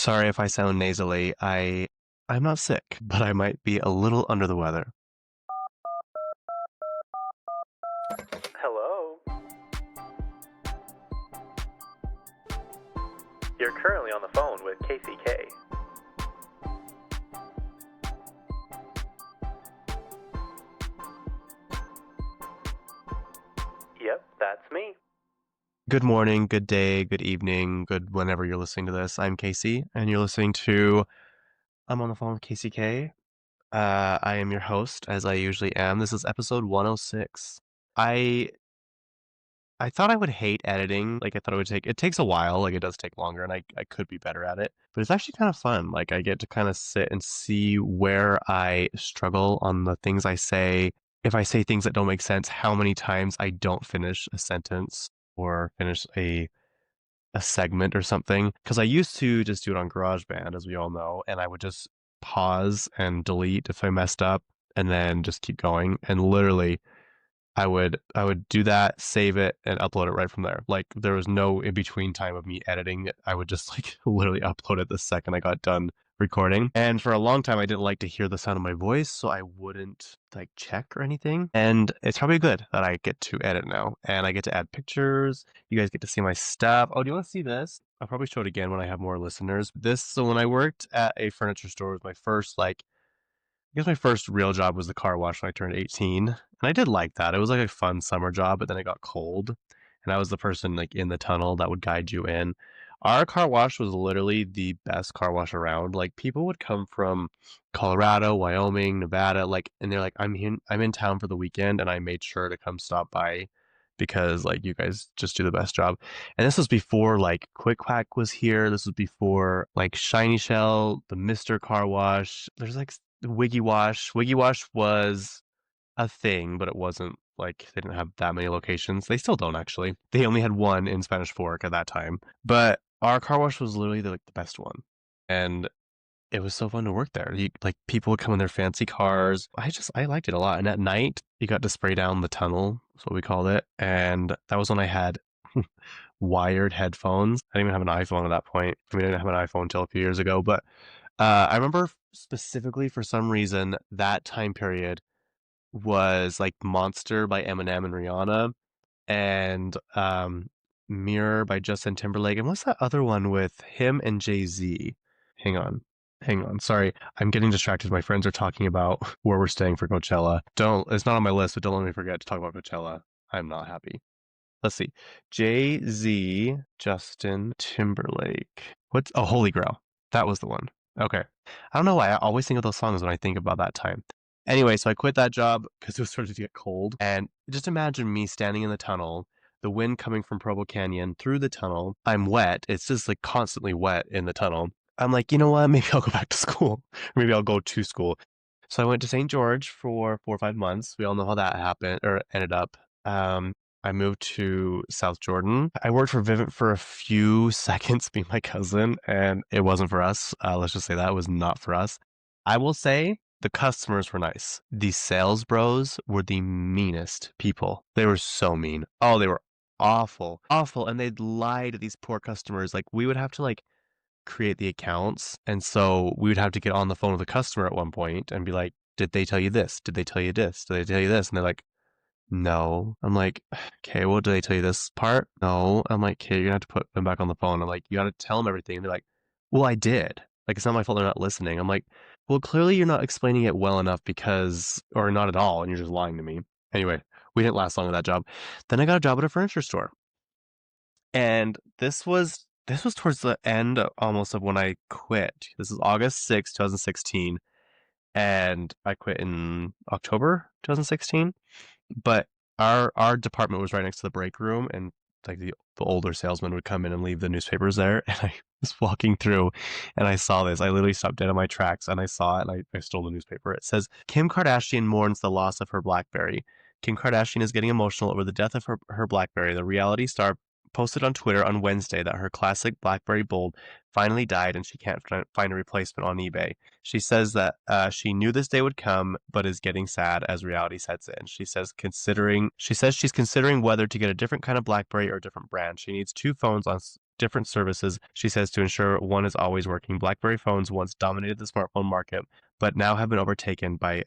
Sorry if I sound nasally. I'm not sick, but I might be a little under the weather. Hello? You're currently on the phone with Kacey K. Yep, that's me. Good morning, good day, good evening, good whenever you're listening to this. I'm Casey, and you're listening to I'm on the phone with Casey K. I am your host, as I usually am. This is episode 106. I I thought I would hate editing. Like I thought it takes a while, like it does take longer, and I could be better at it. But it's actually kind of fun. Like I get to kind of sit and see where I struggle on the things I say. If I say things that don't make sense, how many times I don't finish a sentence or finish a segment or something. Because I used to just do it on GarageBand, as we all know, and I would just pause and delete if I messed up and then just keep going. And literally I would do that, save it, and upload it right from there. Like there was no in between time of me editing. I would just like literally upload it the second I got done recording. And for a long time I didn't like to hear the sound of my voice, so I wouldn't like check or anything. And it's probably good that I get to edit now and I get to add pictures. You guys get to see my stuff. Oh, do you want to see this? I'll probably show it again when I have more listeners. So when I worked at a furniture store, it was my first I guess my first real job was the car wash when I turned 18. And I did like that. It was like a fun summer job, but then it got cold. And I was the person like in the tunnel that would guide you in. Our car wash was literally the best car wash around. Like people would come from Colorado, Wyoming, Nevada, like and they're like, I'm in town for the weekend and I made sure to come stop by because like you guys just do the best job. And this was before like Quick Quack was here. This was before like Shiny Shell, the Mr. Car Wash. There's like Wiggy Wash. Wiggy Wash was a thing, but it wasn't like they didn't have that many locations. They still don't actually. They only had one in Spanish Fork at that time. But our car wash was literally the best one. And it was so fun to work there. Like people would come in their fancy cars. I liked it a lot. And at night, you got to spray down the tunnel. That's what we called it. And that was when I had wired headphones. I didn't even have an iPhone at that point. I mean, I didn't have an iPhone until a few years ago. But I remember specifically for some reason that time period was like Monster by Eminem and Rihanna and Mirror by Justin Timberlake. And what's that other one with him and Jay-Z? Hang on. Hang on. Sorry, I'm getting distracted. My friends are talking about where we're staying for Coachella. It's not on my list, but don't let me forget to talk about Coachella. I'm not happy. Let's see. Jay-Z, Justin Timberlake. Holy Grail. That was the one. Okay. I don't know why I always think of those songs when I think about that time. Anyway, so I quit that job because it was starting to get cold. And just imagine me standing in the tunnel, the wind coming from Provo Canyon through the tunnel. I'm wet. It's just like constantly wet in the tunnel. I'm like, you know what? Maybe I'll go back to school. Or maybe I'll go to school. So I went to St. George for 4 or 5 months. We all know how that happened or ended up. I moved to South Jordan. I worked for Vivint for a few seconds, being my cousin, and it wasn't for us. Let's just say that it was not for us. I will say the customers were nice. The sales bros were the meanest people. They were so mean. Oh, they were awful, awful, and they'd lie to these poor customers. Like we would have to like create the accounts, and so we would have to get on the phone with the customer at one point and be like, "Did they tell you this? Did they tell you this? Did they tell you this?" And they're like, no. I'm like, okay, well, did they tell you this part? No. I'm like, okay, you're gonna have to put them back on the phone. I'm like, you gotta tell them everything. And they're like, well, I did. Like, it's not my fault they're not listening. I'm like, well, clearly you're not explaining it well enough or not at all, and you're just lying to me. Anyway, we didn't last long at that job. Then I got a job at a furniture store. And this was towards the end almost of when I quit. This is August 6th, 2016. And I quit in October 2016. But our department was right next to the break room, and like the older salesman would come in and leave the newspapers there. And I was walking through and I saw this. I literally stopped dead on my tracks and I saw it and I stole the newspaper. It says Kim Kardashian mourns the loss of her BlackBerry. Kim Kardashian is getting emotional over the death of her BlackBerry. The reality star posted on Twitter on Wednesday that her classic BlackBerry Bold finally died and she can't find a replacement on eBay. She says that she knew this day would come, but is getting sad as reality sets in. She says she's considering whether to get a different kind of BlackBerry or a different brand. She needs two phones different services, she says, to ensure one is always working. BlackBerry phones once dominated the smartphone market, but now have been overtaken by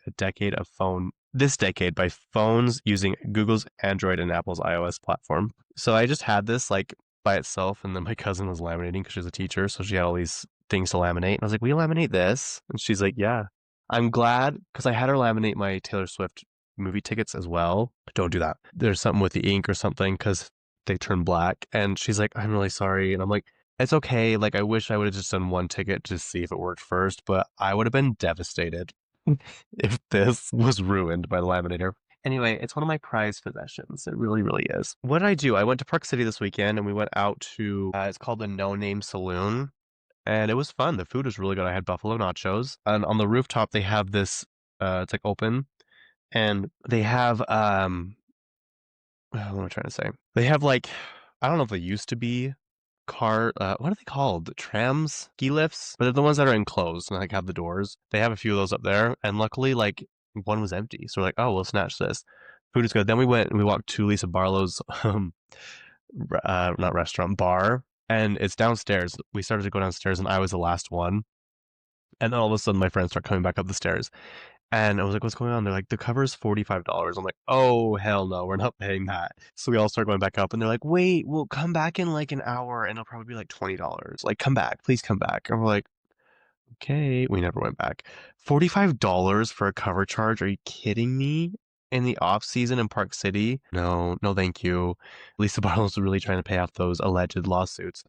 this decade by phones using Google's Android and Apple's iOS platform. So I just had this like by itself, and then my cousin was laminating because she's a teacher, so she had all these things to laminate. And I was like, "Will you laminate this?" And she's like, "Yeah." I'm glad because I had her laminate my Taylor Swift movie tickets as well. Don't do that. There's something with the ink or something because they turn black. And she's like, "I'm really sorry." And I'm like, "It's okay. Like, I wish I would have just done one ticket to see if it worked first, but I would have been devastated if this was ruined by the laminator." Anyway, it's one of my prized possessions. It really, really is. What did I do? I went to Park City this weekend and we went out to, it's called the No Name Saloon. And it was fun. The food was really good. I had buffalo nachos. And on the rooftop, they have this, it's like open. And they have, what am I trying to say? They have like, I don't know if they used to be what are they called? Trams, ski lifts, but they're the ones that are enclosed and like have the doors. They have a few of those up there, and luckily, like one was empty, so we're like, oh, we'll snatch this. Food is good. Then we went and we walked to Lisa Barlow's, not restaurant bar, and it's downstairs. We started to go downstairs, and I was the last one, and then all of a sudden, my friends start coming back up the stairs, and I was like, what's going on? They're like, the cover's $45. I'm like, oh, hell no, we're not paying that. So we all start going back up and they're like, wait, we'll come back in like an hour and it'll probably be like $20. Like, come back, please come back. And we're like, okay. We never went back. $45 for a cover charge? Are you kidding me? In the off season in Park City? No, no, thank you. Lisa Barlow's really trying to pay off those alleged lawsuits.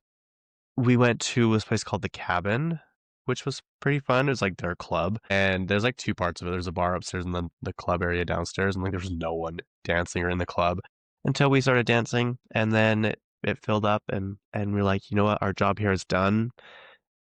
We went to this place called The Cabin, which was pretty fun. It was like their club, and there's like two parts of it. There's a bar upstairs and then the club area downstairs, and like there's no one dancing or in the club until we started dancing, and then it filled up, and we're like, you know what, our job here is done,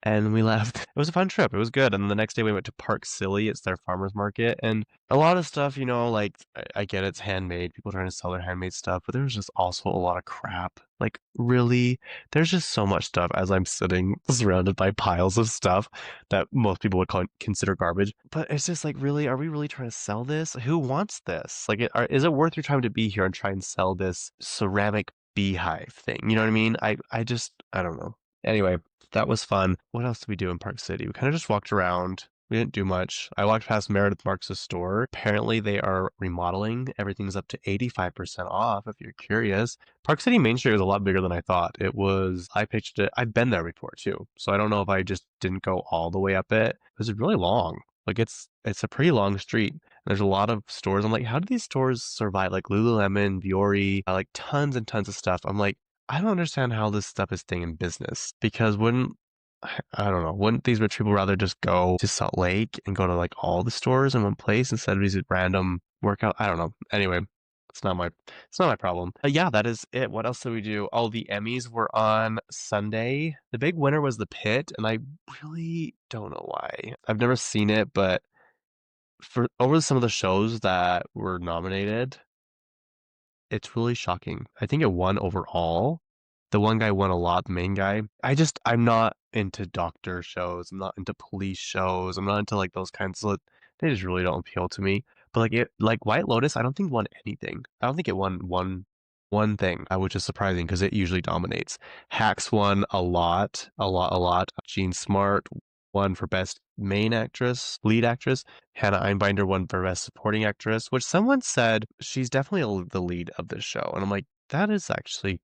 and we left. It was a fun trip. It was good. And the next day we went to Park Silly. It's their farmers market, and a lot of stuff, like I get it's handmade, people trying to sell their handmade stuff, but there's just also a lot of crap. Like really, there's just so much stuff as I'm sitting surrounded by piles of stuff that most people would consider garbage. But it's just like, really, are we really trying to sell this? Who wants this? Like, is it worth your time to be here and try and sell this ceramic beehive thing? You know what I mean? I don't know. Anyway, that was fun. What else did we do in Park City? We kind of just walked around. We didn't do much. I walked past Meredith Marks' store. Apparently, they are remodeling. Everything's up to 85% off if you're curious. Park City Main Street was a lot bigger than I thought. I pictured it. I've been there before too. So I don't know if I just didn't go all the way up it. It was really long. Like it's a pretty long street. There's a lot of stores. I'm like, how do these stores survive? Like Lululemon, Viore, like tons and tons of stuff. I'm like, I don't understand how this stuff is staying in business because I don't know, wouldn't these rich people rather just go to Salt Lake and go to like all the stores in one place instead of these random workout? I don't know. Anyway, it's not my problem. But yeah, that is it. What else did we do? Oh, the Emmys were on Sunday. The big winner was The Pit, and I really don't know why. I've never seen it, but for over some of the shows that were nominated, it's really shocking. I think it won overall. The one guy won a lot, the main guy. I'm not into doctor shows. I'm not into police shows. I'm not into like those kinds of, they just really don't appeal to me. But like White Lotus, I don't think won anything. I don't think it won one thing, which is surprising because it usually dominates. Hacks won a lot, a lot, a lot. Jean Smart won for best lead actress. Hannah Einbinder won for best supporting actress, which someone said she's definitely the lead of this show, and I'm like, that is actually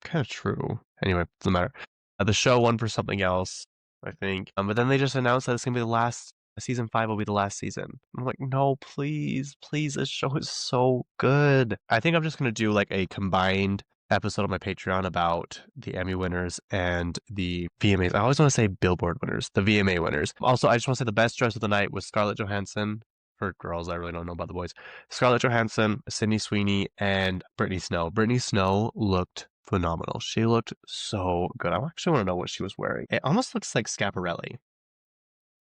kind of true. Anyway, doesn't matter. The show won for something else, I think. But then they just announced that it's gonna be the last. Season 5 will be the last season. I'm like, no, please, please. This show is so good. I think I'm just gonna do like a combined episode on my Patreon about the Emmy winners and the VMAs. I always want to say Billboard winners, the VMA winners. Also, I just want to say the best dress of the night was Scarlett Johansson. For girls, I really don't know about the boys. Scarlett Johansson, Sydney Sweeney, and Brittany Snow. Brittany Snow looked phenomenal. She looked so good. I actually want to know what she was wearing. It almost looks like Schiaparelli,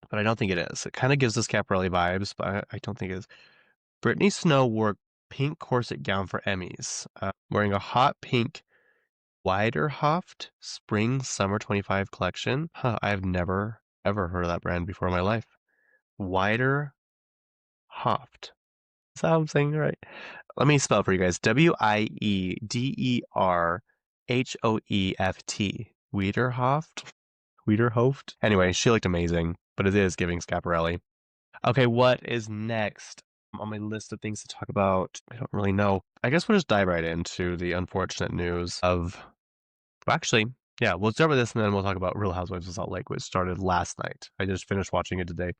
but I don't think it is. It kind of gives the Schiaparelli vibes, but I don't think it is. Brittany Snow wore pink corset gown for Emmys, wearing a hot pink Widerhoft Spring Summer 25 collection. Huh, I have never ever heard of that brand before in my life. Widerhoft. Is that how I'm saying it right? Let me spell it for you guys. Wiederhoeft. Wiederhoft? Wiederhoft? Anyway, she looked amazing, but it is giving Scaparelli. Okay, what is next on my list of things to talk about? I don't really know. I guess we'll just dive right into the unfortunate news of. Well, actually, yeah, we'll start with this and then we'll talk about Real Housewives of Salt Lake, which started last night. I just finished watching it today.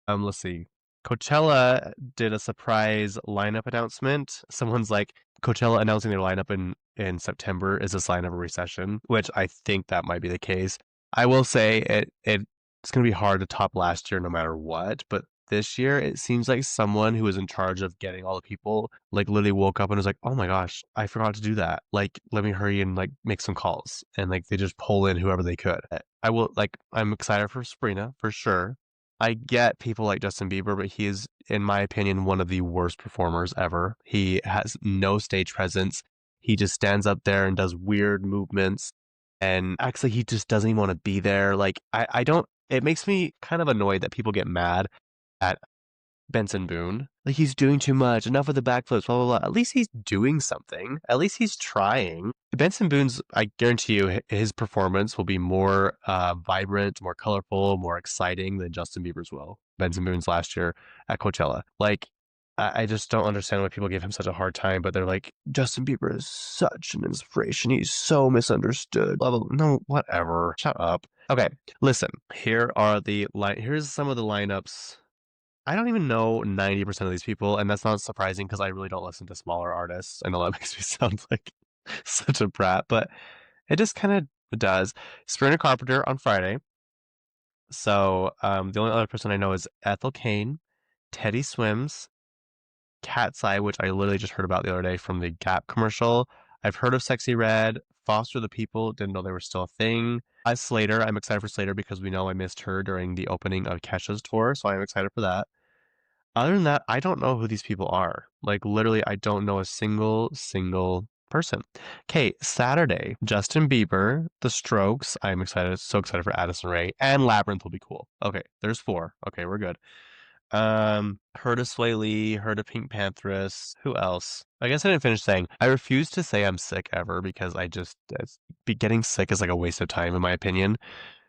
Let's see. Coachella did a surprise lineup announcement. Someone's like, Coachella announcing their lineup in September is a sign of a recession, which I think that might be the case. I will say it's going to be hard to top last year no matter what, but this year it seems like someone who was in charge of getting all the people like literally woke up and was like, "Oh my gosh, I forgot to do that. Like, let me hurry and like make some calls." And like they just pull in whoever they could. I will like I'm excited for Sabrina for sure. I get people like Justin Bieber, but he is, in my opinion, one of the worst performers ever. He has no stage presence. He just stands up there and does weird movements. And actually, he just doesn't even want to be there. Like, I don't, it makes me kind of annoyed that people get mad at Benson Boone. Like he's doing too much. Enough with the backflips. Blah blah blah. At least he's doing something. At least he's trying. Benson Boone's. I guarantee you, his performance will be more vibrant, more colorful, more exciting than Justin Bieber's will. Benson Boone's last year at Coachella. Like, I just don't understand why people give him such a hard time. But they're like, Justin Bieber is such an inspiration. He's so misunderstood. Blah blah. Blah. No, whatever. Shut up. Okay, listen. Here's some of the lineups. I don't even know 90% of these people, and that's not surprising because I really don't listen to smaller artists. I know that makes me sound like such a brat, but it just kind of does. Sabrina Carpenter on Friday. So the only other person I know is Ethel Kane, Teddy Swims, Cat's Eye, which I literally just heard about the other day from the Gap commercial. I've heard of Sexy Red, Foster the People, didn't know they were still a thing. Slater, I'm excited for Slater because we know I missed her during the opening of Kesha's tour, so I'm excited for that. Other than that, I don't know who these people are. Like literally, I don't know a single person. Okay, Saturday, Justin Bieber, The Strokes. I'm excited, so excited for Addison Rae, and Labyrinth will be cool. Okay, there's four. Okay, we're good. Heard of Sway Lee, heard of Pink Panthers. Who else? I guess I didn't finish saying. I refuse to say I'm sick ever because getting sick is like a waste of time in my opinion.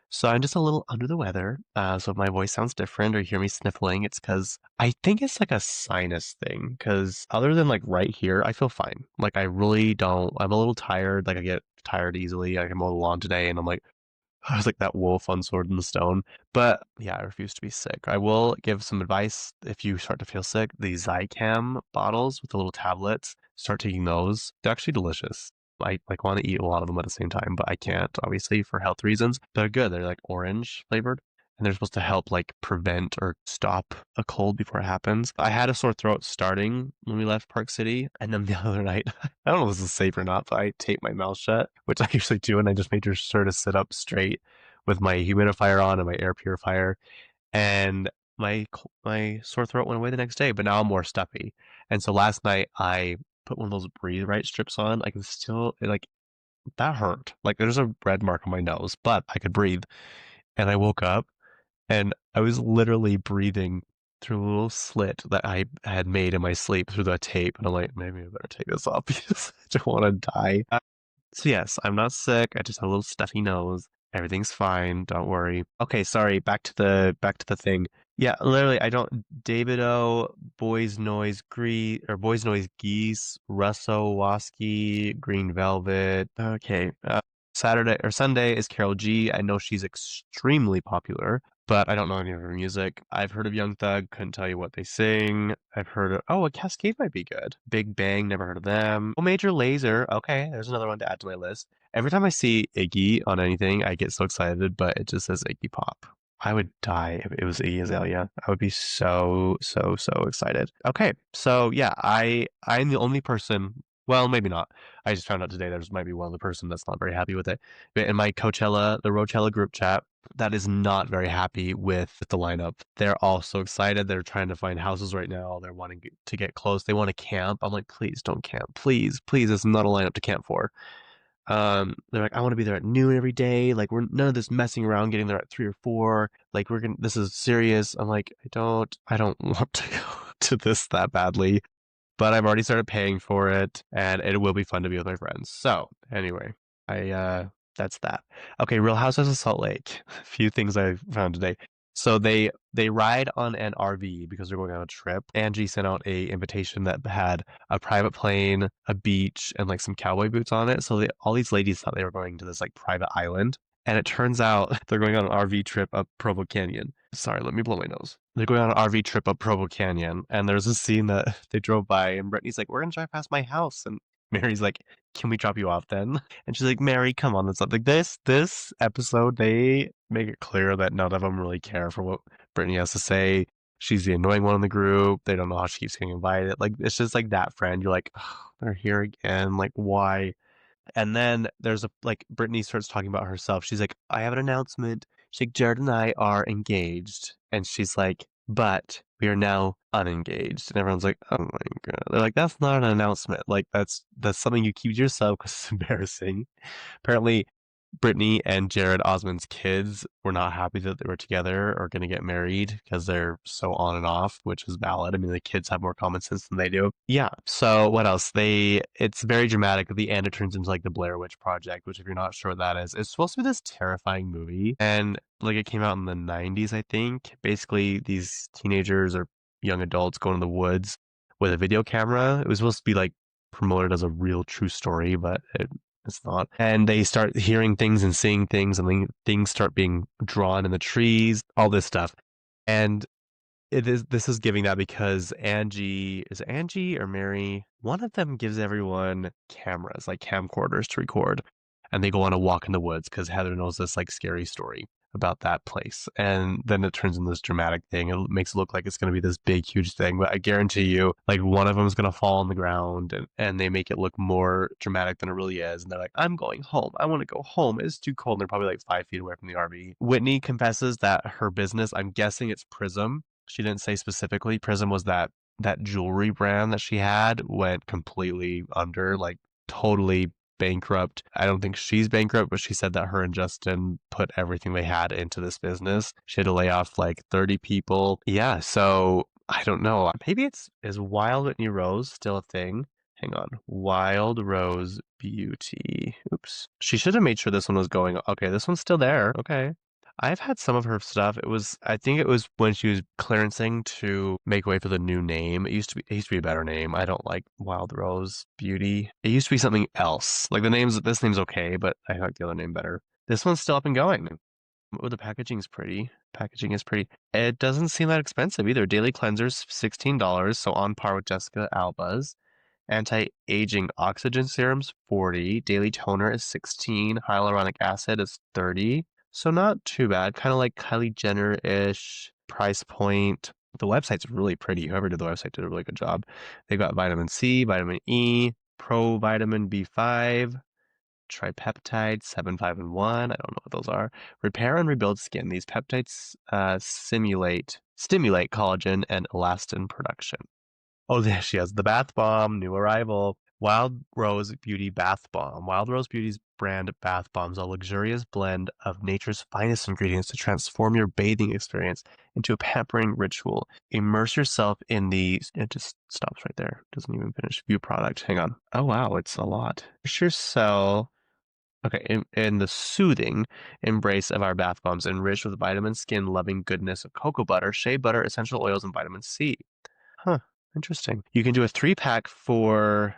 So I'm just a little under the weather. So if my voice sounds different or you hear me sniffling, it's because I think it's like a sinus thing. Because other than like right here, I feel fine. Like I really don't. I'm a little tired. Like I get tired easily. Like I'm a little on today, and I'm like, I was like that wolf on Sword in the Stone. But yeah, I refuse to be sick. I will give some advice if you start to feel sick. The Zicam bottles with the little tablets, start taking those. They're actually delicious. I like want to eat a lot of them at the same time, but I can't, obviously, for health reasons. They're good. They're like orange flavored. And they're supposed to help like prevent or stop a cold before it happens. I had a sore throat starting when we left Park City, and then the other night, I don't know if this is safe or not, but I taped my mouth shut, which I usually do, and I just made sure to sit up straight with my humidifier on and my air purifier, and my sore throat went away the next day. But now I'm more stuffy, and so last night I put one of those breathe right strips on. I can still like that hurt. Like there's a red mark on my nose, but I could breathe, and I woke up and I was literally breathing through a little slit that I had made in my sleep through the tape. And I'm like, maybe I better take this off because I don't want to die. So yes, I'm not sick. I just have a little stuffy nose. Everything's fine. Don't worry. Okay, sorry. Back to the thing. Yeah, literally, I don't. David O, Boys Noise Geese, Russo Waski, Green Velvet. Okay, Saturday or Sunday is Carol G. I know she's extremely popular, but I don't know any of her music. I've heard of Young Thug, couldn't tell you what they sing. I've heard of, oh, a Cascade might be good. Big Bang, never heard of them. Oh, Major Lazer, okay, there's another one to add to my list. Every time I see Iggy on anything, I get so excited, but it just says Iggy Pop. I would die if it was Iggy Azalea. I would be so excited. Okay, so yeah, I'm the only person. Well, maybe not. I just found out today there's might be one other person that's not very happy with it. But in my the Rochella group chat, that is not very happy with the lineup. They're all so excited. They're trying to find houses right now. They're wanting to get close. They want to camp. I'm like, please don't camp. Please, please. It's not a lineup to camp for. They're like, I want to be there at noon every day. Like, we're none of this messing around getting there at 3 or 4. Like, this is serious. I'm like, I don't want to go to this that badly, but I've already started paying for it, and it will be fun to be with my friends. So, anyway, I That's that. Okay, Real Housewives of Salt Lake. A few things I found today. So they ride on an RV because they're going on a trip. Angie sent out a invitation that had a private plane, a beach, and like some cowboy boots on it. So all these ladies thought they were going to this like private island. And it turns out they're going on an RV trip up Provo Canyon. Sorry, let me blow my nose. They're going on an RV trip up Provo Canyon, and there's a scene that they drove by, and Brittany's like, "We're gonna drive past my house," and Mary's like, "Can we drop you off then?" And she's like, "Mary, come on, that's not like this episode. They make it clear that none of them really care for what Brittany has to say. She's the annoying one in the group. They don't know how she keeps getting invited. Like it's just like that friend. You're like, oh, they're here again. Like why?" And then there's a like Brittany starts talking about herself. She's like, I have an announcement. She's like, Jared and I are engaged. And she's like, but we are now unengaged. And everyone's like, oh my God. They're like, that's not an announcement. Like that's something you keep to yourself because it's embarrassing. Apparently Brittany and Jared Osmond's kids were not happy that they were together or going to get married because they're so on and off, which is valid. I mean, the kids have more common sense than they do. Yeah. So what else? It's very dramatic. At the end, it turns into like the Blair Witch Project, which if you're not sure what that is, it's supposed to be this terrifying movie. And like it came out in the 90s, I think. Basically, these teenagers or young adults go into the woods with a video camera. It was supposed to be like promoted as a real true story, but it's not. And they start hearing things and seeing things, and then things start being drawn in the trees, all this stuff. And this is giving that because Angie, is it Angie or Mary? One of them gives everyone cameras, like camcorders to record, and they go on a walk in the woods because Heather knows this like scary story about that place. And then it turns into this dramatic thing. It makes it look like it's going to be this big, huge thing. But I guarantee you, like one of them is going to fall on the ground and they make it look more dramatic than it really is. And they're like, I'm going home. I want to go home. It's too cold. And they're probably like 5 feet away from the RV. Whitney confesses that her business, I'm guessing it's Prism. She didn't say specifically. Prism was that jewelry brand that she had went completely under, like totally bankrupt. I don't think she's bankrupt, but she said that her and Justin put everything they had into this business. She had to lay off like 30 people. Yeah, so I don't know. Maybe is Wild Whitney Rose still a thing? Hang on. Wild Rose Beauty. Oops. She should have made sure this one was going. Okay, this one's still there. Okay. I've had some of her stuff. I think it was when she was clearancing to make way for the new name. It used to be a better name. I don't like Wild Rose Beauty. It used to be something else. Like this name's okay, but I like the other name better. This one's still up and going. Oh, the packaging's pretty. Packaging is pretty. It doesn't seem that expensive either. Daily cleanser's $16, so on par with Jessica Alba's. Anti-aging oxygen serum's 40. Daily toner is 16. Hyaluronic acid is 30. So not too bad. Kind of like Kylie Jenner-ish price point. The website's really pretty. Whoever did the website did a really good job. They got vitamin C, vitamin E, pro vitamin B5, tripeptide 7, 5, and 1. I don't know what those are. Repair and rebuild skin. These peptides stimulate collagen and elastin production. Oh, there she has the bath bomb, new arrival. Wild Rose Beauty Bath Bomb. Wild Rose Beauty's brand bath bombs, a luxurious blend of nature's finest ingredients to transform your bathing experience into a pampering ritual. Immerse yourself in the. It just stops right there. Doesn't even finish. View product. Hang on. Oh wow, it's a lot. Immerse yourself. Okay, in the soothing embrace of our bath bombs, enriched with vitamin skin loving goodness of cocoa butter, shea butter, essential oils, and vitamin C. Huh. Interesting. You can do a 3-pack for.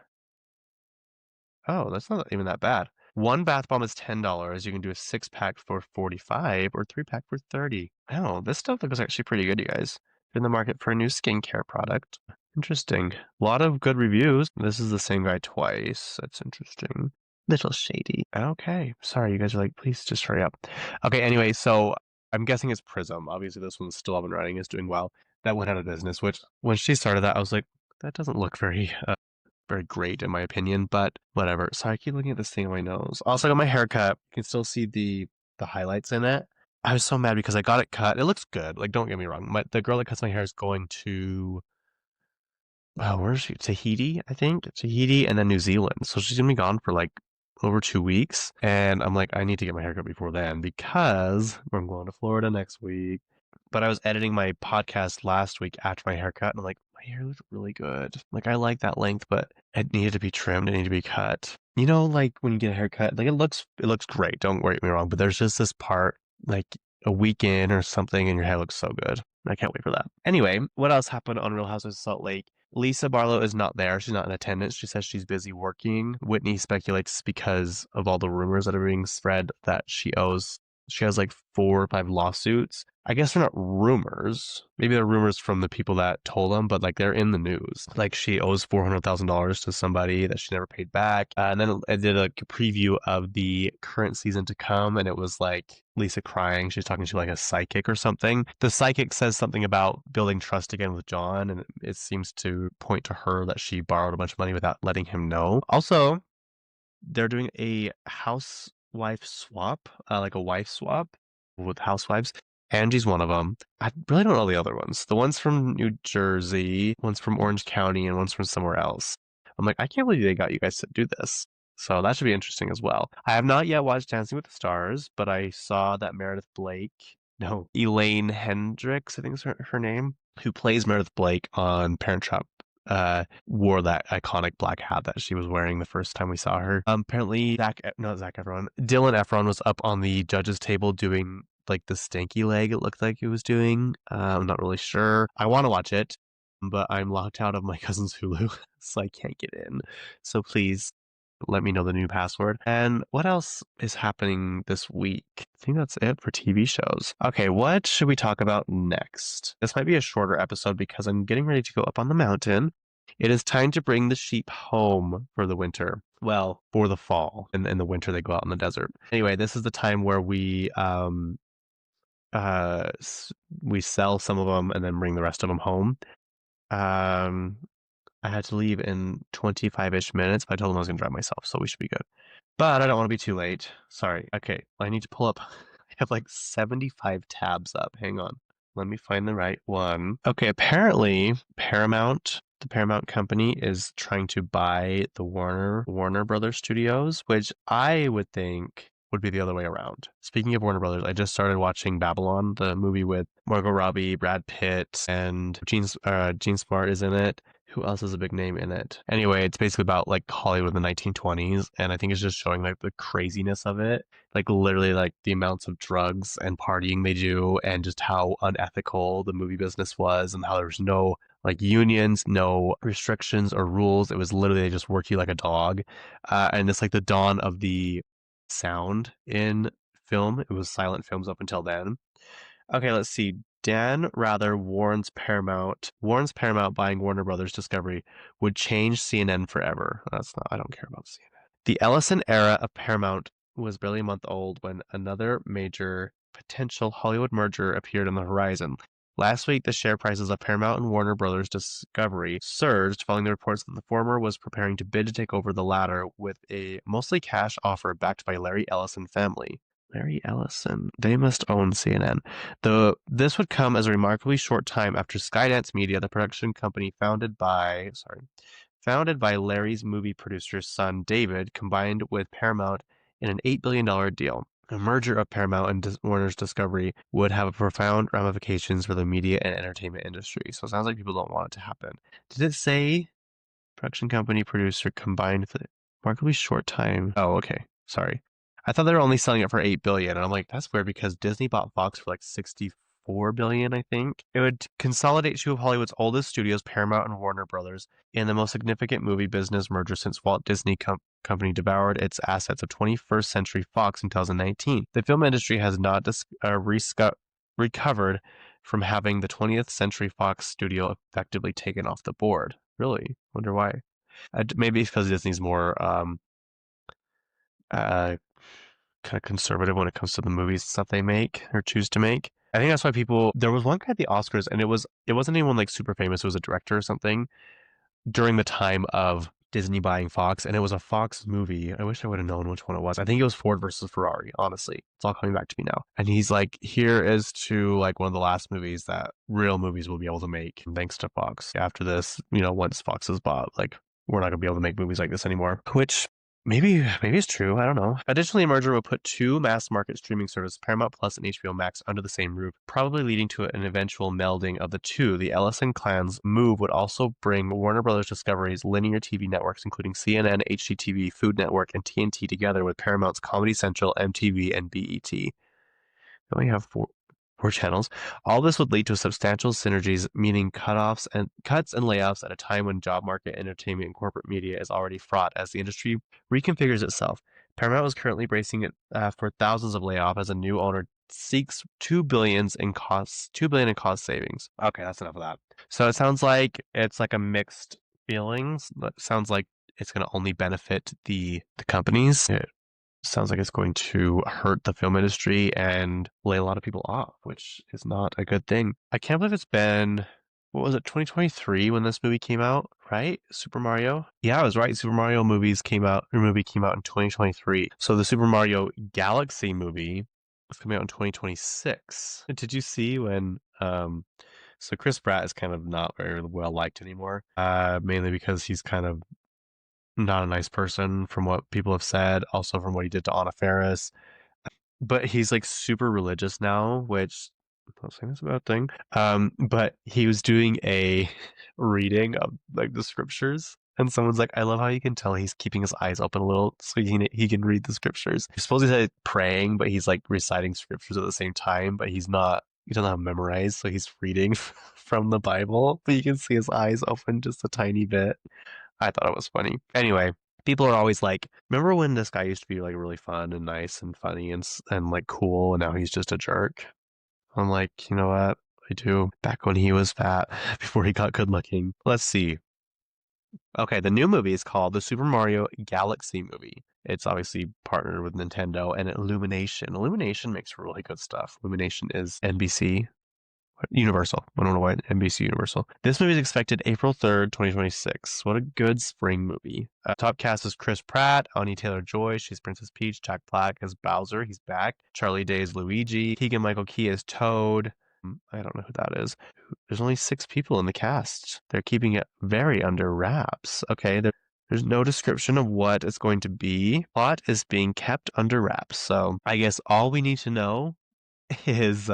Oh, that's not even that bad. One bath bomb is $10. You can do a 6-pack for 45 or 3-pack for 30. Oh, this stuff looks actually pretty good, you guys. You're in the market for a new skincare product. Interesting. A lot of good reviews. This is the same guy twice. That's interesting. Little shady. Okay. Sorry, you guys are like, please just hurry up. Okay, anyway, so I'm guessing it's Prism. Obviously, this one's still up and running, is doing well. That went out of business, which when she started that, I was like, that doesn't look very great in my opinion, but whatever. So I keep looking at this thing on my nose. Also, I got my hair cut. You can still see the highlights in it. I was so mad because I got it cut. It looks good. Like, don't get me wrong. The girl that cuts my hair is going to where is she? Tahiti, I think. Tahiti and then New Zealand. So she's gonna be gone for like over 2 weeks. And I'm like, I need to get my hair cut before then because I'm going to Florida next week. But I was editing my podcast last week after my haircut, and I'm like, my hair looks really good. Like I like that length, but it needed to be trimmed. It needed to be cut. You know, like when you get a haircut, like it looks great. Don't get me wrong, but there's just this part, like a weekend or something, and your hair looks so good. I can't wait for that. Anyway, what else happened on Real Housewives of Salt Lake? Lisa Barlow is not there. She's not in attendance. She says she's busy working. Whitney speculates because of all the rumors that are being spread that she has like 4 or 5 lawsuits. I guess they're not rumors. Maybe they're rumors from the people that told them, but like they're in the news. Like she owes $400,000 to somebody that she never paid back. And then I did a preview of the current season to come, and it was like Lisa crying. She's talking to like a psychic or something. The psychic says something about building trust again with John, and it seems to point to her that she borrowed a bunch of money without letting him know. Also, they're doing a housewife swap, like a wife swap with housewives. Angie's one of them. I really don't know the other ones. The one's from New Jersey, one's from Orange County, and one's from somewhere else. I'm like, I can't believe they got you guys to do this. So that should be interesting as well. I have not yet watched Dancing with the Stars, but I saw that Meredith Blake, no, Elaine Hendricks, I think is her name, who plays Meredith Blake on Parent Trap, wore that iconic black hat that she was wearing the first time we saw her. Apparently, Zac Efron, Dylan Efron was up on the judges' table doing like the stanky leg. It looked like he was doing. I'm not really sure. I want to watch it, but I'm locked out of my cousin's Hulu, so I can't get in. So please let me know the new password. And what else is happening this week? I think that's it for TV shows. Okay, what should we talk about next? This might be a shorter episode because I'm getting ready to go up on the mountain. It is time to bring the sheep home for the winter. Well, for the fall. In the winter, they go out in the desert. Anyway, this is the time where uh, we sell some of them and then bring the rest of them home. Um, I had to leave in 25-ish minutes, but I told them I was going to drive myself, so we should be good. But I don't want to be too late. Sorry. Okay, I need to pull up. I have like 75 tabs up. Hang on. Let me find the right one. Okay, apparently the Paramount company is trying to buy the Warner Brothers Studios, which I would think would be the other way around. Speaking of Warner Brothers, I just started watching Babylon, the movie with Margot Robbie, Brad Pitt, and Gene Smart is in it. Who else is a big name in it? Anyway, it's basically about like Hollywood in the 1920s, and I think it's just showing like the craziness of it, like literally like the amounts of drugs and partying they do, and just how unethical the movie business was, and how there was no like unions, no restrictions or rules. It was literally they just work you like a dog, and it's like the dawn of the sound in film. It was silent films up until then. Okay, let's see. Dan Rather warns Paramount buying Warner Brothers Discovery would change CNN forever. That's not, I don't care about CNN. The Ellison era of Paramount was barely a month old when another major potential Hollywood merger appeared on the horizon. Last week, the share prices of Paramount and Warner Brothers Discovery surged following the reports that the former was preparing to bid to take over the latter with a mostly cash offer backed by Larry Ellison family. Larry Ellison. They must own CNN. Though this would come as a remarkably short time after Skydance Media, the production company founded by Larry's movie producer's son David, combined with Paramount in an $8 billion deal. A merger of Paramount and Warner's Discovery would have profound ramifications for the media and entertainment industry. So it sounds like people don't want it to happen. Did it say production company producer combined for the remarkably short time? Oh, okay. Sorry. I thought they were only selling it for 8 billion, and I'm like, that's weird because Disney bought Fox for like 64 billion, I think. It would consolidate two of Hollywood's oldest studios, Paramount and Warner Brothers, in the most significant movie business merger since Walt Disney Company devoured its assets of 21st Century Fox in 2019. The film industry has not recovered from having the 20th Century Fox studio effectively taken off the board. Really? Wonder why. Maybe it's because Disney's more uh, kind of conservative when it comes to the movies and stuff they make or choose to make. I think that's why people. There was one guy at the Oscars, and it wasn't anyone like super famous. It was a director or something during the time of Disney buying Fox, and it was a Fox movie. I wish I would have known which one it was. I think it was Ford versus Ferrari. Honestly, it's all coming back to me now. And he's like, "Here is to like one of the last movies that real movies will be able to make, thanks to Fox. After this, once Fox is bought, like we're not gonna be able to make movies like this anymore." Which Maybe it's true. I don't know. Additionally, a merger will put two mass market streaming services, Paramount Plus and HBO Max, under the same roof, probably leading to an eventual melding of the two. The Ellison clan's move would also bring Warner Brothers Discovery's linear TV networks, including CNN, HGTV, Food Network, and TNT, together with Paramount's Comedy Central, MTV, and BET. We only have four channels. All this would lead to substantial synergies, meaning cuts and layoffs at a time when job market, entertainment, and corporate media is already fraught as the industry reconfigures itself. Paramount is currently bracing it for thousands of layoffs as a new owner seeks $2 billion in cost savings. Okay, that's enough of that. So it sounds like it's like a mixed feelings. It sounds like it's going to only benefit the companies. It sounds like it's going to hurt the film industry and lay a lot of people off, which is not a good thing. I can't believe it's been, what was it, 2023 when this movie came out, right? Super Mario? Yeah, I was right. Movie came out in 2023. So the Super Mario Galaxy movie is coming out in 2026. Did you see when so Chris Pratt is kind of not very well liked anymore, mainly because he's kind of not a nice person from what people have said, also from what he did to Anna Faris. But he's like super religious now, which I'm not saying that's a bad thing. But he was doing a reading of like the scriptures. And someone's like, I love how you can tell he's keeping his eyes open a little so he can read the scriptures. He's supposed to say praying, but he's like reciting scriptures at the same time, but he doesn't have memorized, so he's reading from the Bible, but you can see his eyes open just a tiny bit. I thought it was funny. Anyway, people are always like, remember when this guy used to be like really fun and nice and funny and like cool, and now he's just a jerk? I'm like, you know what? I do. Back when he was fat, before he got good looking. Let's see. Okay, the new movie is called the Super Mario Galaxy movie. It's obviously partnered with Nintendo and Illumination. Illumination makes really good stuff. Illumination is NBC, Universal. I don't know why NBC Universal. This movie is expected April 3rd, 2026. What a good spring movie. Top cast is Chris Pratt, Anya Taylor-Joy, she's Princess Peach, Jack Black as Bowser, he's back. Charlie Day is Luigi, Keegan-Michael Key as Toad. I don't know who that is. There's only 6 people in the cast. They're keeping it very under wraps. Okay, there's no description of what it's going to be. Plot is being kept under wraps. So I guess all we need to know is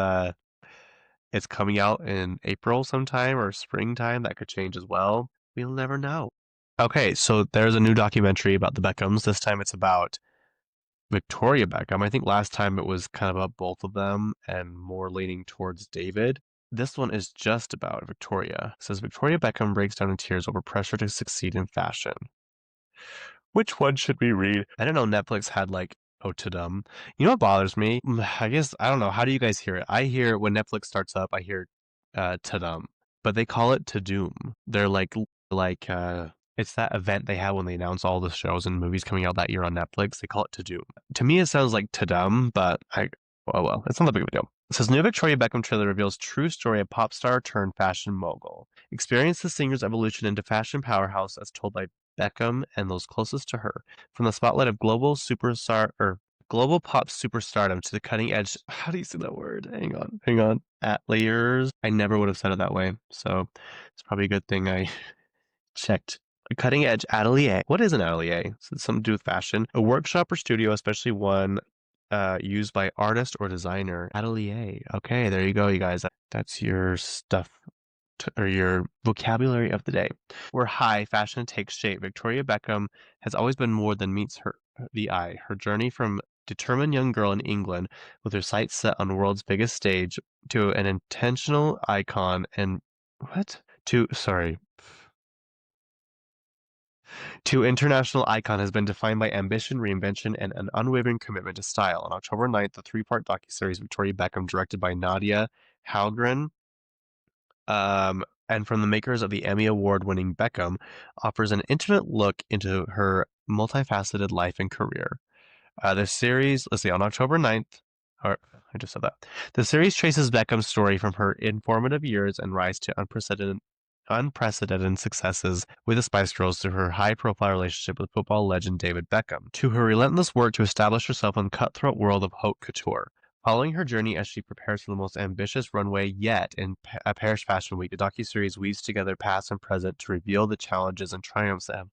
it's coming out in April sometime or springtime. That could change as well. We'll never know. Okay, so there's a new documentary about the Beckhams. This time it's about Victoria Beckham. I think last time it was kind of about both of them and more leaning towards David. This one is just about Victoria. It says Victoria Beckham breaks down in tears over pressure to succeed in fashion. Which one should we read? I didn't know Netflix had like Otadum. You know what bothers me? I guess I don't know. How do you guys hear it? I hear when Netflix starts up, I hear Tadum, but they call it Tadoom. They're like it's that event they have when they announce all the shows and movies coming out that year on Netflix. They call it Tadoom. To me, it sounds like Tadum, but well, it's not that big of a deal. It says new Victoria Beckham trailer reveals true story of pop star turned fashion mogul. Experience the singer's evolution into fashion powerhouse as told by Beckham and those closest to her. From the spotlight of global pop superstardom to the cutting edge. How do you say that word? Hang on. At layers. I never would have said it that way. So it's probably a good thing I checked. A cutting edge atelier. What is an atelier? So it's something to do with fashion. A workshop or studio, especially one used by artist or designer. Atelier. Okay, there you go, you guys. That's your stuff or your vocabulary of the day. Where high fashion takes shape, Victoria Beckham has always been more than meets the eye. Her journey from determined young girl in England with her sights set on the world's biggest stage to an intentional icon and what? To international icon has been defined by ambition, reinvention, and an unwavering commitment to style. On October 9th, the three-part docuseries Victoria Beckham, directed by Nadia Halgren, and from the makers of the Emmy Award-winning Beckham, offers an intimate look into her multifaceted life and career. The series, let's see, on October 9th, or I just said that. The series traces Beckham's story from her informative years and rise to unprecedented successes with the Spice Girls through her high-profile relationship with football legend David Beckham, to her relentless work to establish herself in the cutthroat world of haute couture. Following her journey as she prepares for the most ambitious runway yet in Paris Fashion Week, the docuseries weaves together past and present to reveal the challenges and triumphs that have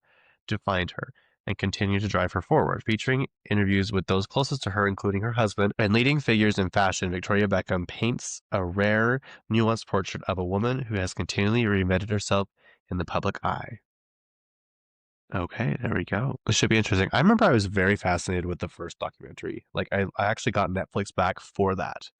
defined her. and continue to drive her forward, featuring interviews with those closest to her, including her husband, and leading figures in fashion. Victoria Beckham paints a rare, nuanced portrait of a woman who has continually reinvented herself in the public eye. Okay, there we go. This should be interesting. I remember I was very fascinated with the first documentary. Like I actually got Netflix back for that.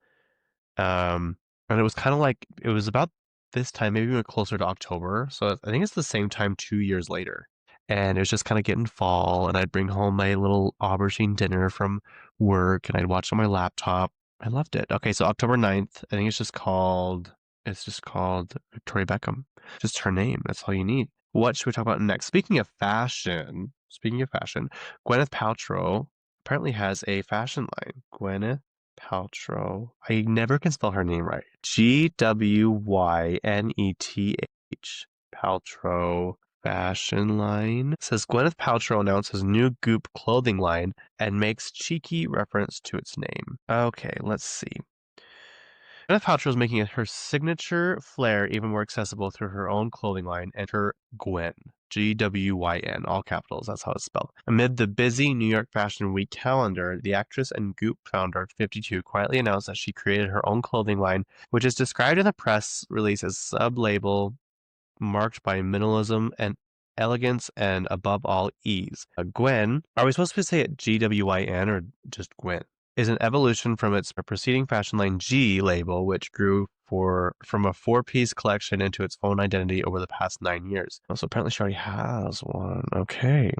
Um, and it was kind of like it was about this time, maybe even closer to October. So I think it's the same time 2 years later. And it was just kind of getting fall, and I'd bring home my little aubergine dinner from work, and I'd watch on my laptop. I loved it. Okay, so October 9th, I think it's just called Victoria Beckham. Just her name. That's all you need. What should we talk about next? Speaking of fashion, Gwyneth Paltrow apparently has a fashion line. Gwyneth Paltrow. I never can spell her name right. Gwyneth. Paltrow fashion line. It says Gwyneth Paltrow announces new Goop clothing line and makes cheeky reference to its name. Okay, let's see. Gwyneth Paltrow is making her signature flair even more accessible through her own clothing line and her Gwen. Gwyn, all capitals, that's how it's spelled. Amid the busy New York Fashion Week calendar, the actress and Goop founder, 52, quietly announced that she created her own clothing line, which is described in the press release as sub-label marked by minimalism and elegance and, above all, ease. Gwen, are we supposed to say it Gwyn or just Gwen? Is an evolution from its preceding fashion line G label, which grew from a four-piece collection into its own identity over the past 9 years. So apparently she already has one. Okay.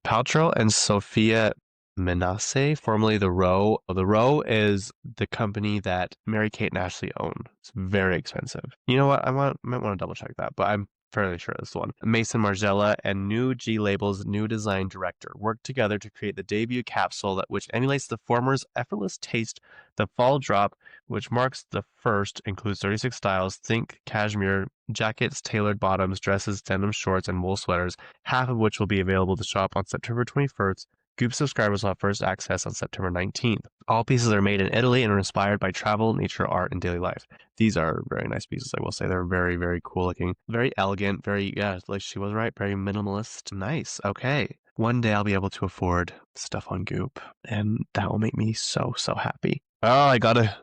Paltrow and Sophia Menace, formerly The Row. The Row is the company that Mary-Kate and Ashley own. It's very expensive. You know what? Might want to double check that, but I'm fairly sure this one. Mason Margiela and new G Label's new design director worked together to create the debut capsule which emulates the former's effortless taste. The fall drop, which marks the first, includes 36 styles. Think cashmere, jackets, tailored bottoms, dresses, denim shorts, and wool sweaters, half of which will be available to shop on September 21st. Goop subscribers will have first access on September 19th. All pieces are made in Italy and are inspired by travel, nature, art, and daily life. These are very nice pieces, I will say. They're very, very cool looking. Very elegant, yeah, like she was right, very minimalist. Nice. Okay. One day I'll be able to afford stuff on Goop, and that will make me so, so happy. Oh, I gotta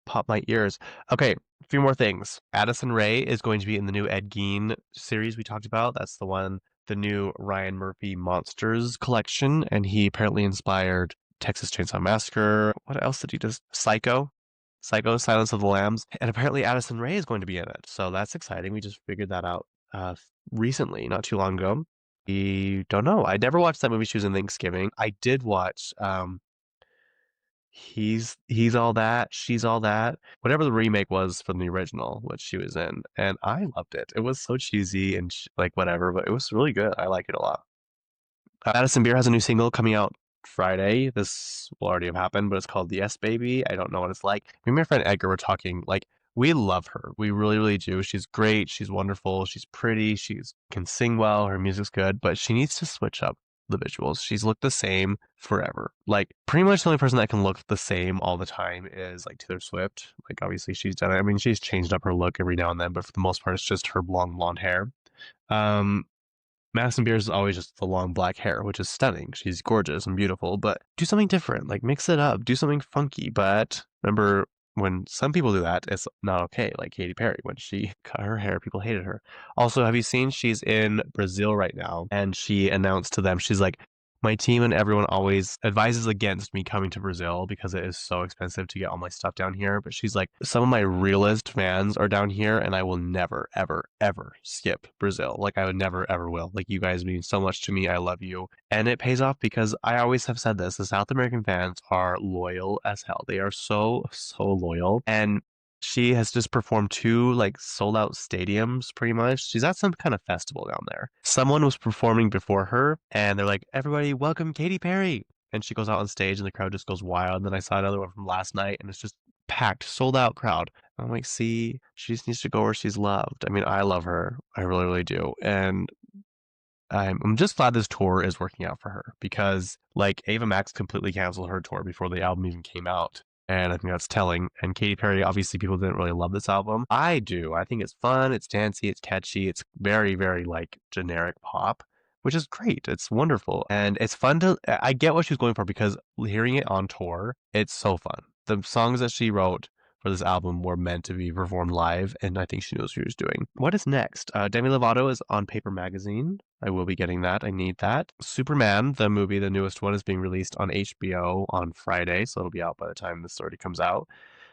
pop my ears. Okay, a few more things. Addison Rae is going to be in the new Ed Gein series we talked about. That's the new Ryan Murphy Monsters collection, and he apparently inspired Texas Chainsaw Massacre. What else did he do? Psycho, Silence of the Lambs, and apparently Addison Rae is going to be in it. So that's exciting. We just figured that out recently, not too long ago. We don't know. I never watched that movie. She was in Thanksgiving. I did watch He's all that, she's all that. Whatever the remake was from the original, which she was in, and I loved it. It was so cheesy and like whatever, but it was really good. I like it a lot. Madison Beer has a new single coming out Friday. This will already have happened, but it's called The Yes Baby. I don't know what it's like. Me and my friend Edgar were talking, like, we love her. We really, really do. She's great. She's wonderful. She's pretty. She can sing well. Her music's good, but she needs to switch up the visuals. She's looked the same forever. Like, pretty much the only person that can look the same all the time is like Taylor Swift. Like, obviously, she's done it. I mean, she's changed up her look every now and then, but for the most part, it's just her long blonde hair. Um, Madison Beers is always just the long black hair, which is stunning. She's gorgeous and beautiful, but do something different. Like mix it up, do something funky. But remember, when some people do that, it's not okay. Like Katy Perry, when she cut her hair, people hated her. Also, have you seen she's in Brazil right now? And she announced to them, she's like, my team and everyone always advises against me coming to Brazil because it is so expensive to get all my stuff down here. But she's like, some of my realest fans are down here, and I will never, ever, ever skip Brazil. Like, I would never, ever will. Like, you guys mean so much to me. I love you. And it pays off because I always have said this, the South American fans are loyal as hell. They are so, so loyal. And she has just performed two like sold out stadiums pretty much. She's at some kind of festival down there. Someone was performing before her and they're like, everybody welcome Katy Perry. And she goes out on stage and the crowd just goes wild. And then I saw another one from last night and it's just packed, sold out crowd. I'm like, see, she just needs to go where she's loved. I mean, I love her. I really, really do. And I'm just glad this tour is working out for her because like Ava Max completely canceled her tour before the album even came out. And I think that's telling. And Katy Perry, obviously people didn't really love this album. I do. I think it's fun, it's dancey, it's catchy, it's very, very like generic pop. which is great. It's wonderful. And it's fun to, I get what she's going for because hearing it on tour, it's so fun. The songs that she wrote for this album were meant to be performed live, and I think she knows what she was doing. What is next? Demi Lovato is on Paper Magazine. I will be getting that. I need that. Superman, the movie, the newest one, is being released on HBO on Friday, so it'll be out by the time this already comes out.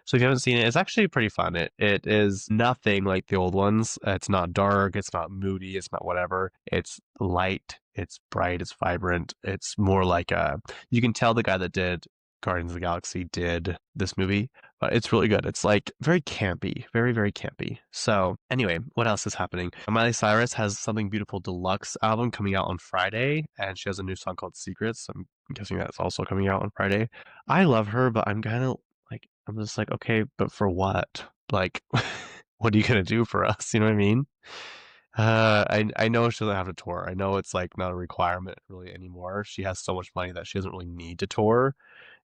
So if you haven't seen it, it's actually pretty fun. It is nothing like the old ones. It's not dark, it's not moody, it's not whatever. It's light, it's bright, it's vibrant. It's more like a you can tell the guy that did Guardians of the Galaxy did this movie, but it's really good. It's like very campy, very, very campy. So, anyway, what else is happening? Miley Cyrus has Something Beautiful Deluxe album coming out on Friday, and she has a new song called Secrets. I'm guessing that's also coming out on Friday. I love her, but I'm kind of like, I'm just like, okay, but for what? Like, what are you gonna do for us? You know what I mean? I know she doesn't have to tour. I know it's like not a requirement really anymore. She has so much money that she doesn't really need to tour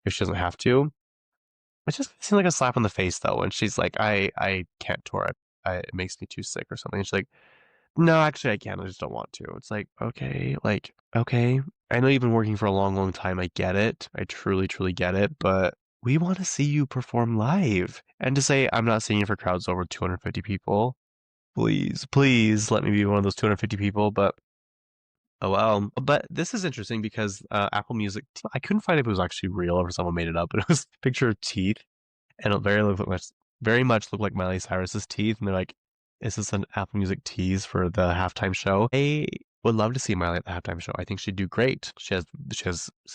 if she doesn't have to. It just seems like a slap in the face though when she's like, I can't tour. It makes me too sick or something. And she's like, no, actually I can't. I just don't want to. It's like, okay. I know you've been working for a long, long time. I get it. I truly, truly get it. But we want to see you perform live. And to say I'm not singing for crowds over 250 people, please, please let me be one of those 250 people. But oh well. But this is interesting because Apple Music, I couldn't find if it was actually real or if someone made it up, but it was a picture of teeth and it very much looked like Miley Cyrus's teeth. And they're like, is this an Apple Music tease for the halftime show? I would love to see Miley at the halftime show. I think she'd do great. She has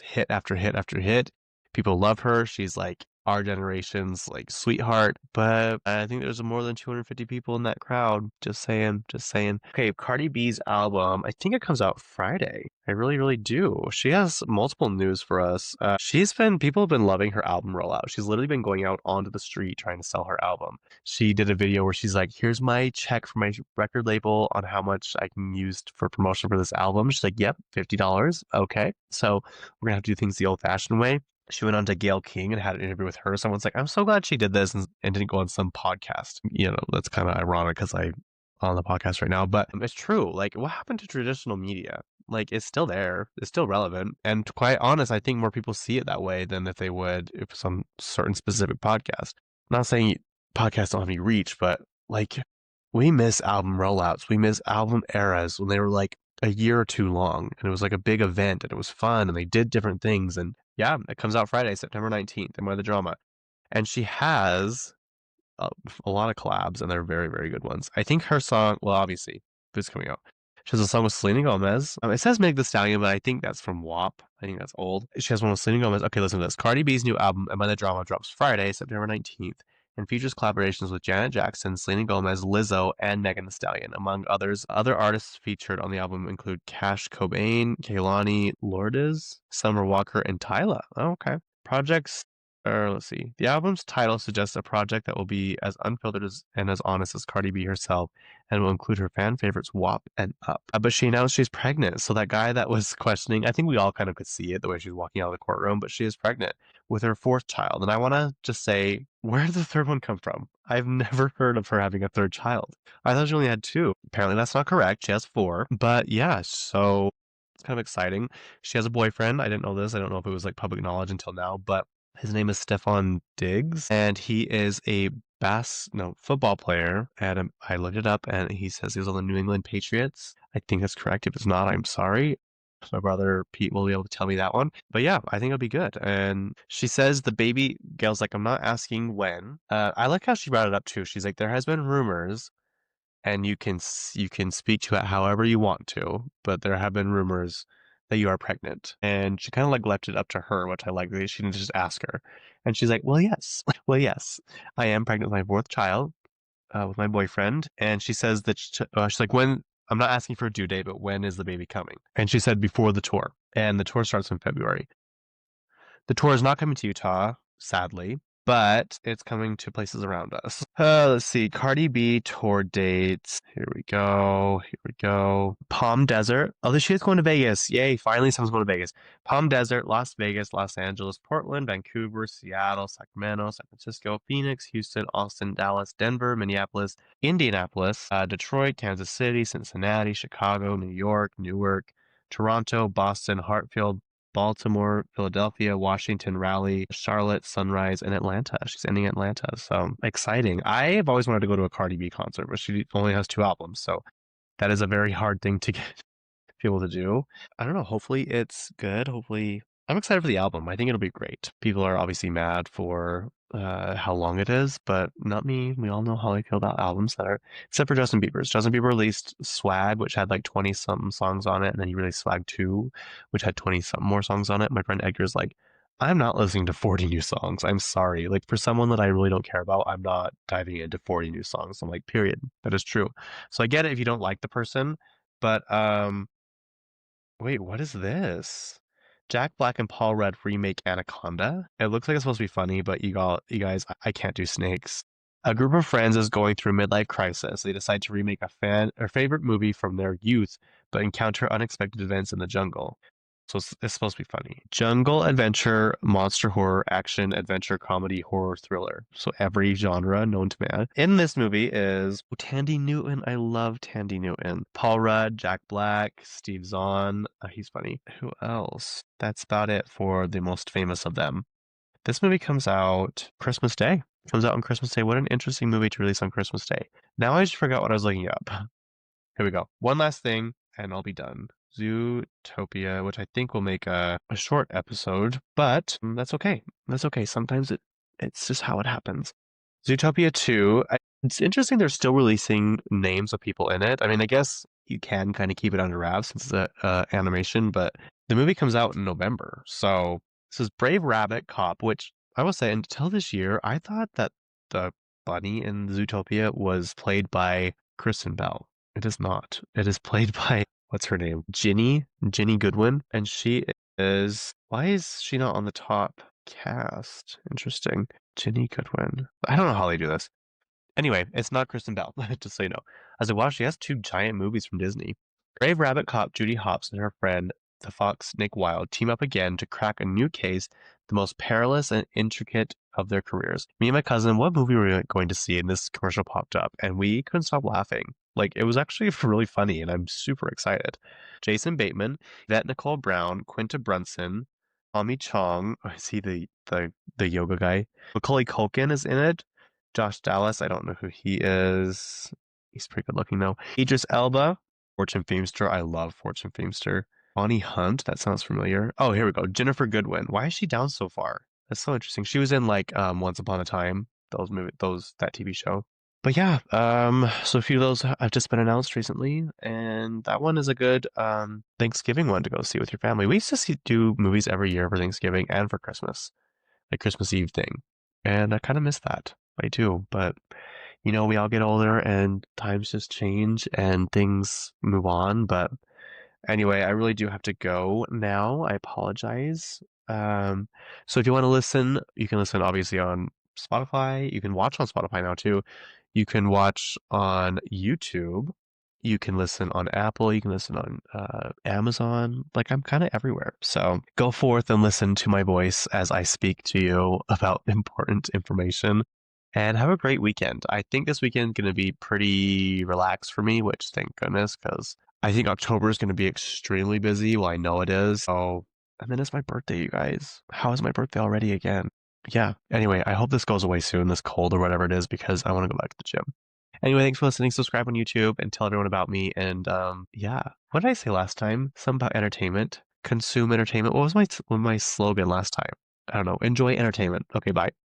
hit after hit after hit. People love her. She's like our generation's like sweetheart, but I think there's more than 250 people in that crowd. Just saying, just saying. Okay, Cardi B's album, I think it comes out Friday. I really, really do. She has multiple news for us. People have been loving her album rollout. She's literally been going out onto the street trying to sell her album. She did a video where she's like, here's my check from my record label on how much I can use for promotion for this album. She's like, yep, $50. Okay. So we're gonna have to do things the old fashioned way. She went on to Gayle King and had an interview with her. Someone's like, I'm so glad she did this and didn't go on some podcast. You know, that's kind of ironic because I'm on the podcast right now, but it's true. Like, what happened to traditional media? Like, it's still there, it's still relevant. And to quite honest, I think more people see it that way than if they would if some certain specific podcast. I'm not saying podcasts don't have any reach, but like, we miss album rollouts. We miss album eras when they were like a year or two long and it was like a big event and it was fun and they did different things. And yeah, it comes out Friday, September 19th. Am I the drama? And she has a, a lot of collabs and they're very, very good ones. I think her song, well, obviously, this is coming out. She has a song with Selena Gomez. It says Meg the Stallion, but I think that's from WAP. I think that's old. She has one with Selena Gomez. Okay, listen to this. Cardi B's new album, Am I the Drama, drops Friday, September 19th, and features collaborations with Janet Jackson, Selena Gomez, Lizzo, and Megan Thee Stallion, among others. Other artists featured on the album include Cash Cobain, Kehlani Lourdes, Summer Walker, and Tyla. Oh, okay. Projects or let's see. The album's title suggests a project that will be as unfiltered and as honest as Cardi B herself, and will include her fan favorites WAP and Up. But she announced she's pregnant, so that guy that was questioning, I think we all kind of could see it the way she's walking out of the courtroom, but she is pregnant with her fourth child. And I want to just say, where did the third one come from? I've never heard of her having a third child. I thought she only had two. Apparently that's not correct. She has four. But yeah, so it's kind of exciting. She has a boyfriend. I didn't know this. I don't know if it was like public knowledge until now, but his name is Stefan Diggs, and he is a football player. And I looked it up, and he says he was on the New England Patriots. I think that's correct. If it's not, I'm sorry. My brother Pete will be able to tell me that one. But yeah, I think it'll be good. And she says the baby, Gail's like, I'm not asking when. I like how she brought it up too. She's like, there has been rumors and you can speak to it however you want to, but there have been rumors that you are pregnant. And she kind of like left it up to her, which I like. She didn't just ask her. And she's like, well, yes. Well, yes, I am pregnant with my fourth child with my boyfriend. And she says that she's like, when I'm not asking for a due date, but when is the baby coming? And she said before the tour. And the tour starts in February. The tour is not coming to Utah, sadly, but it's coming to places around us. Let's see. Cardi B tour dates. Here we go. Here we go. Palm Desert. Oh, she is going to Vegas. Yay. Finally, someone's going to Vegas. Palm Desert, Las Vegas, Los Angeles, Portland, Vancouver, Seattle, Sacramento, San Francisco, Phoenix, Houston, Austin, Dallas, Denver, Minneapolis, Indianapolis, Detroit, Kansas City, Cincinnati, Chicago, New York, Newark, Toronto, Boston, Hartfield, Baltimore, Philadelphia, Washington, Raleigh, Charlotte, Sunrise, and Atlanta. She's ending Atlanta. So exciting. I have always wanted to go to a Cardi B concert, but she only has two albums. So that is a very hard thing to get people to do. I don't know. Hopefully it's good. Hopefully I'm excited for the album. I think it'll be great. People are obviously mad for how long it is, but not me. We all know how I feel about albums that are, except for Justin Bieber's. Justin Bieber released Swag, which had like 20 something songs on it, and then he released Swag 2, which had 20 something more songs on it. My friend Edgar's like, I'm not listening to 40 new songs. I'm sorry. Like for someone that I really don't care about, I'm not diving into 40 new songs. I'm like, period. That is true. So I get it if you don't like the person, but wait, what is this? Jack Black and Paul Rudd remake Anaconda. It looks like it's supposed to be funny, but you guys, I can't do snakes. A group of friends is going through a midlife crisis. They decide to remake a fan or favorite movie from their youth, but encounter unexpected events in the jungle. So it's supposed to be funny. Jungle adventure, monster horror, action, adventure, comedy, horror, thriller. So every genre known to man. In this movie is Tandy Newton. I love Tandy Newton. Paul Rudd, Jack Black, Steve Zahn. He's funny. Who else? That's about it for the most famous of them. This movie comes out Christmas Day. Comes out on Christmas Day. What an interesting movie to release on Christmas Day. Now I just forgot what I was looking up. Here we go. One last thing, and I'll be done. Zootopia, which I think will make a short episode, but that's okay. That's okay. Sometimes it's just how it happens. Zootopia 2, it's interesting they're still releasing names of people in it. I mean, I guess you can kind of keep it under wraps since it's a animation, but the movie comes out in November. So this is Brave Rabbit Cop, which I will say until this year, I thought that the bunny in Zootopia was played by Kristen Bell. It is not. It is played by what's her name? Ginny Goodwin, and she is. Why is she not on the top cast? Interesting. Ginny Goodwin. I don't know how they do this. Anyway, it's not Kristen Bell, just so you know. I was like, wow, she has two giant movies from Disney. Brave Rabbit Cop Judy Hopps and her friend, the fox Nick Wilde, team up again to crack a new case, the most perilous and intricate of their careers. Me and my cousin, what movie were we going to see? And this commercial popped up, and we couldn't stop laughing. Like, it was actually really funny, and I'm super excited. Jason Bateman, Yvette Nicole Brown, Quinta Brunson, Tommy Chong, oh, is he the yoga guy? Macaulay Culkin is in it. Josh Dallas, I don't know who he is. He's pretty good looking though. Idris Elba, Fortune Feimster. I love Fortune Feimster. Bonnie Hunt, that sounds familiar. Oh, here we go. Jennifer Goodwin. Why is she down so far? That's so interesting. She was in like Once Upon a Time, that TV show. But yeah, so a few of those have just been announced recently, and that one is a good Thanksgiving one to go see with your family. We used to do movies every year for Thanksgiving and for Christmas, like Christmas Eve thing, and I kind of miss that. I do, but we all get older and times just change and things move on. But anyway, I really do have to go now. I apologize. Um, so if you want to listen, you can listen obviously on Spotify. You can watch on Spotify now too. You can watch on YouTube. You can listen on Apple. You can listen on Amazon. Like I'm kind of everywhere. So go forth and listen to my voice as I speak to you about important information. And have a great weekend. I think this weekend going to be pretty relaxed for me, which thank goodness, because I think October is going to be extremely busy. Well, I know it is. So, and then it's my birthday, you guys. How is my birthday already again? Yeah. Anyway, I hope this goes away soon, this cold or whatever it is, because I want to go back to the gym. Anyway, thanks for listening. Subscribe on YouTube and tell everyone about me. And yeah, what did I say last time? Something about entertainment. Consume entertainment. What was my slogan last time? I don't know. Enjoy entertainment. Okay, bye.